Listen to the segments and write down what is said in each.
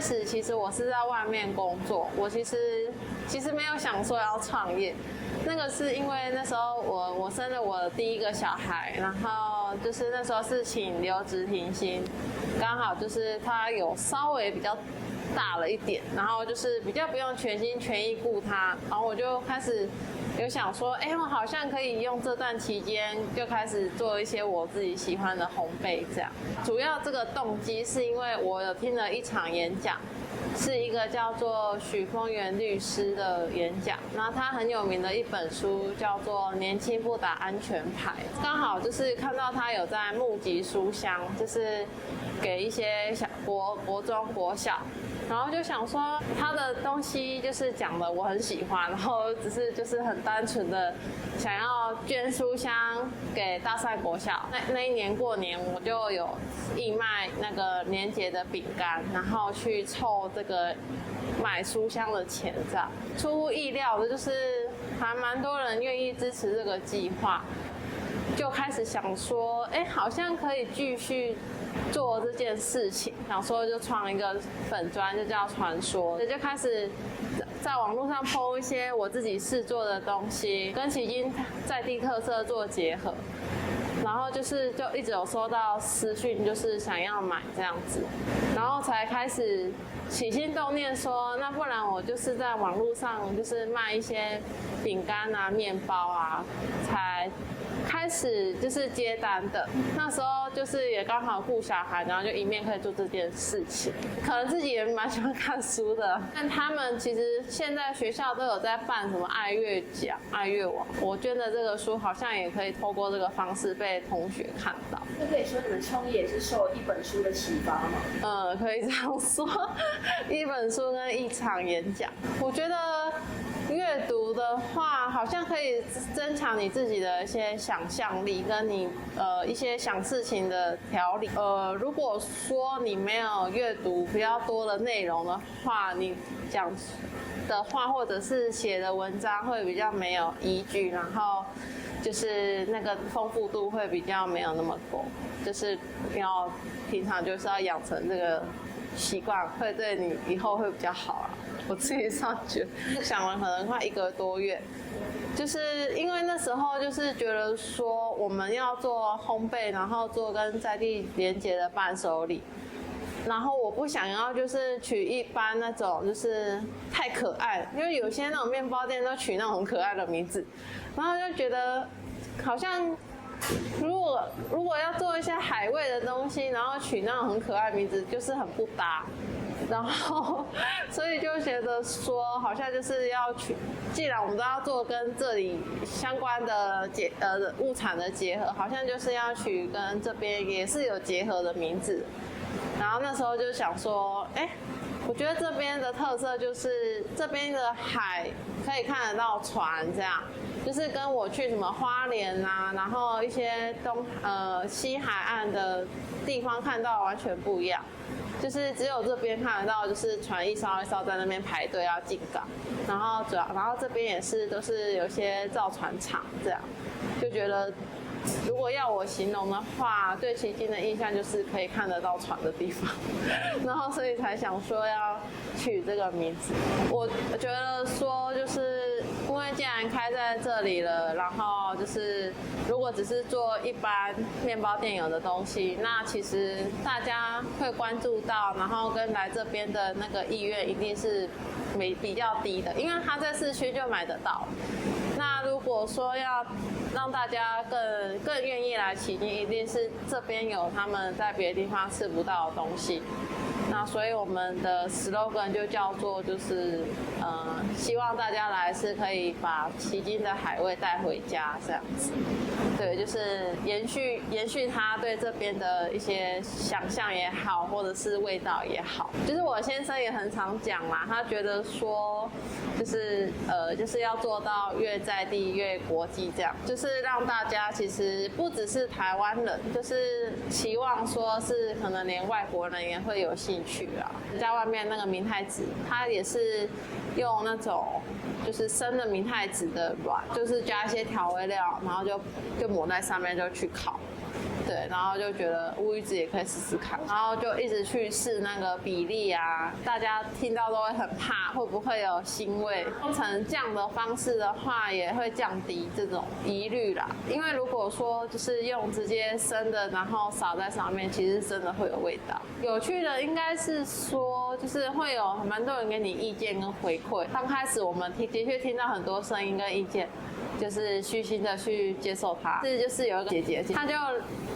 始其实我是在外面工作，我其实没有想说要创业。那个是因为那时候我生了我的第一个小孩，然后就是那时候是请留职停薪，刚好就是他有稍微比较大了一点，然后就是比较不用全心全意顾他，然后我就开始有想说，我好像可以用这段期间就开始做一些我自己喜欢的烘焙这样。主要这个动机是因为我有听了一场演讲，是一个叫做许峰源律师的演讲，然后他很有名的一本书叫做《年轻不打安全牌》，刚好就是看到他有在募集书箱，就是给一些国中、国小。然后就想说他的东西就是讲的我很喜欢，然后只是就是很单纯的想要捐书箱给大赛国小。那一年过年我就有义卖那个年节的饼干，然后去凑这个买书箱的钱这样。出乎意料的就是还蛮多人愿意支持这个计划，就开始想说好像可以继续做这件事情，想说就创一个粉专，就叫传说，就开始在网络上 po 一些我自己试做的东西，跟旗津在地特色做结合，然后就一直有收到私讯，就是想要买这样子，然后才开始起心动念说，那不然我就是在网络上就是卖一些饼干啊、面包啊，才开始就是接单的。那时候就是也刚好顾小孩，然后就一面可以做这件事情。可能自己也蛮喜欢看书的，但他们其实现在学校都有在办什么爱阅奖、爱阅网。我捐的这个书好像也可以透过这个方式被同学看到。那可以说你们创业也是受一本书的启发吗？可以这样说，一本书跟一场演讲，我觉得阅读的话，好像可以增强你自己的一些想象力，跟你一些想事情的条理。如果说你没有阅读比较多的内容的话，你讲的话或者是写的文章会比较没有依据，然后就是那个丰富度会比较没有那么够，就是要平常就是要养成这个习惯，会对你以后会比较好啊。我自己上觉得想了可能快1个多月，就是因为那时候就是觉得说我们要做烘焙，然后做跟在地连结的伴手礼，然后我不想要就是取一般那种就是太可爱，因为有些那种面包店都取那种很可爱的名字，然后就觉得好像如果要做一些海味的东西，然后取那种很可爱的名字，就是很不搭。然后，所以就觉得说，好像就是要取，既然我们都要做跟这里相关的物产的结合，好像就是要取跟这边也是有结合的名字。然后那时候就想说，我觉得这边的特色就是这边的海可以看得到船，这样就是跟我去什么花莲啊，然后一些西海岸的地方看到完全不一样。就是只有这边看得到，就是船一艘一艘在那边排队要进港，然后这边也是都是有些造船厂这样，就觉得如果要我形容的话，对旗津的印象就是可以看得到船的地方，然后所以才想说要取这个名字。我觉得说就是因为既然开在这里了，然后就是如果只是做一般面包店有的东西，那其实大家会关注到，然后跟来这边的那个意愿一定是比较低的，因为他在市区就买得到。那如果说要让大家更愿意来旗津，一定是这边有他们在别的地方吃不到的东西。那所以我们的 slogan 就叫做就是希望大家来是可以把旗津的海味带回家这样子。对，就是延续他对这边的一些想象也好，或者是味道也好。就是我先生也很常讲啦，他觉得说就是要做到越在地越国际这样，就是让大家其实不只是台湾人，就是期望说是可能连外国人也会有兴趣啊。在外面那个明太子，它也是用那种就是生的明太子的卵，就是加一些调味料，然后就抹在上面就去烤，对，然后就觉得乌鱼子也可以试试看，然后就一直去试那个比例啊，大家听到都会很怕，会不会有腥味？用成这样的方式的话，也会降低这种疑虑啦。因为如果说就是用直接生的，然后撒在上面，其实真的会有味道。有趣的应该是说，就是会有蛮多人给你意见跟回馈。刚开始我们的确听到很多声音跟意见，就是虚心的去接受它。这就是有一个姐姐，她就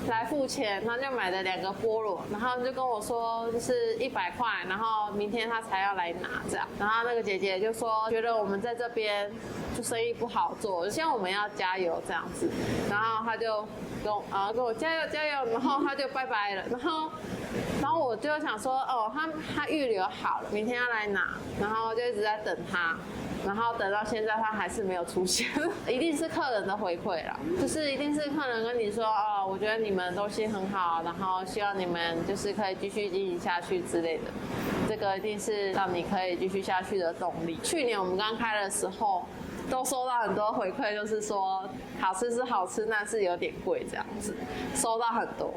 来付钱，她就买了2个菠萝，然后就跟我说就是100块，然后明天她才要来拿这样。然后那个姐姐就说觉得我们在这边就生意不好做，希望我们要加油这样子。然后她就跟我加油加油，然后她就拜拜了。然后我就想说哦，她预留好了，明天要来拿，然后就一直在等她。然后等到现在，他还是没有出现，一定是客人的回馈啦，就是一定是客人跟你说，哦，我觉得你们东西很好，然后希望你们就是可以继续经营下去之类的，这个一定是让你可以继续下去的动力。去年我们刚开的时候，都收到很多回馈，就是说好吃是好吃，但是有点贵这样子，收到很多。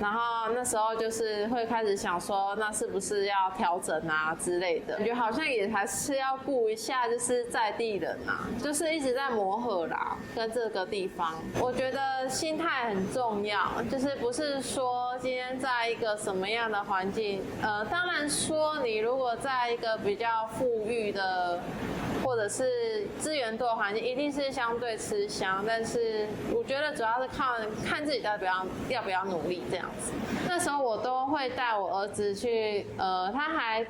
然后那时候就是会开始想说，那是不是要调整啊之类的？感觉好像也还是要顾一下，就是在地人啊，就是一直在磨合啦，跟这个地方。我觉得心态很重要，就是不是说今天在一个什么样的环境，当然说你如果在一个比较富裕的，或者是资源多的环境，一定是相对吃香。但是我觉得主要是看自己要不要努力这样子。那时候我都会带我儿子去，他还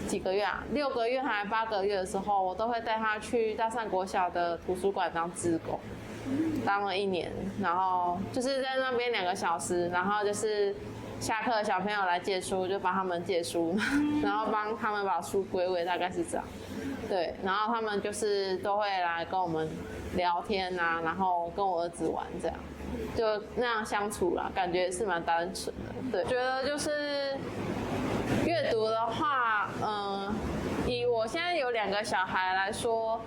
几个月啊，6个月还8个月的时候，我都会带他去大善国小的图书馆当志工，当了1年，然后就是在那边2个小时，然后就是下课小朋友来借书，就帮他们借书，然后帮他们把书归位，大概是这样。对，然后他们就是都会来跟我们聊天啊，然后跟我儿子玩这样，就那样相处啦，感觉是蛮单纯的。对，觉得就是阅读的话，以我现在有2个小孩来说，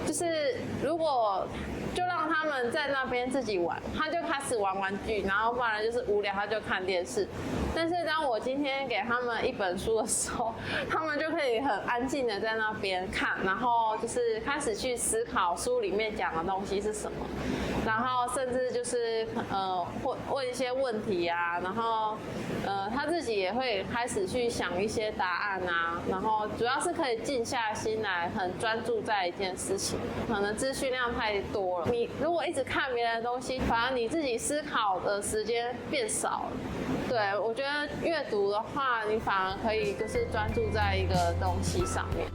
就是如果就让他们在那边自己玩，他就开始玩玩具，然后不然就是无聊他就看电视。但是当我今天给他们一本书的时候，他们就可以很安静的在那边看，然后就是开始去思考书里面讲的东西是什么，然后甚至就是问一些问题啊，然后他自己也会开始去想一些答案啊，然后主要是可以静下心来，很专注在一件事情。可能资讯量太多了，你如果一直看别人的东西，反而你自己思考的时间变少了。对，我觉得阅读的话，你反而可以就是专注在一个东西上面。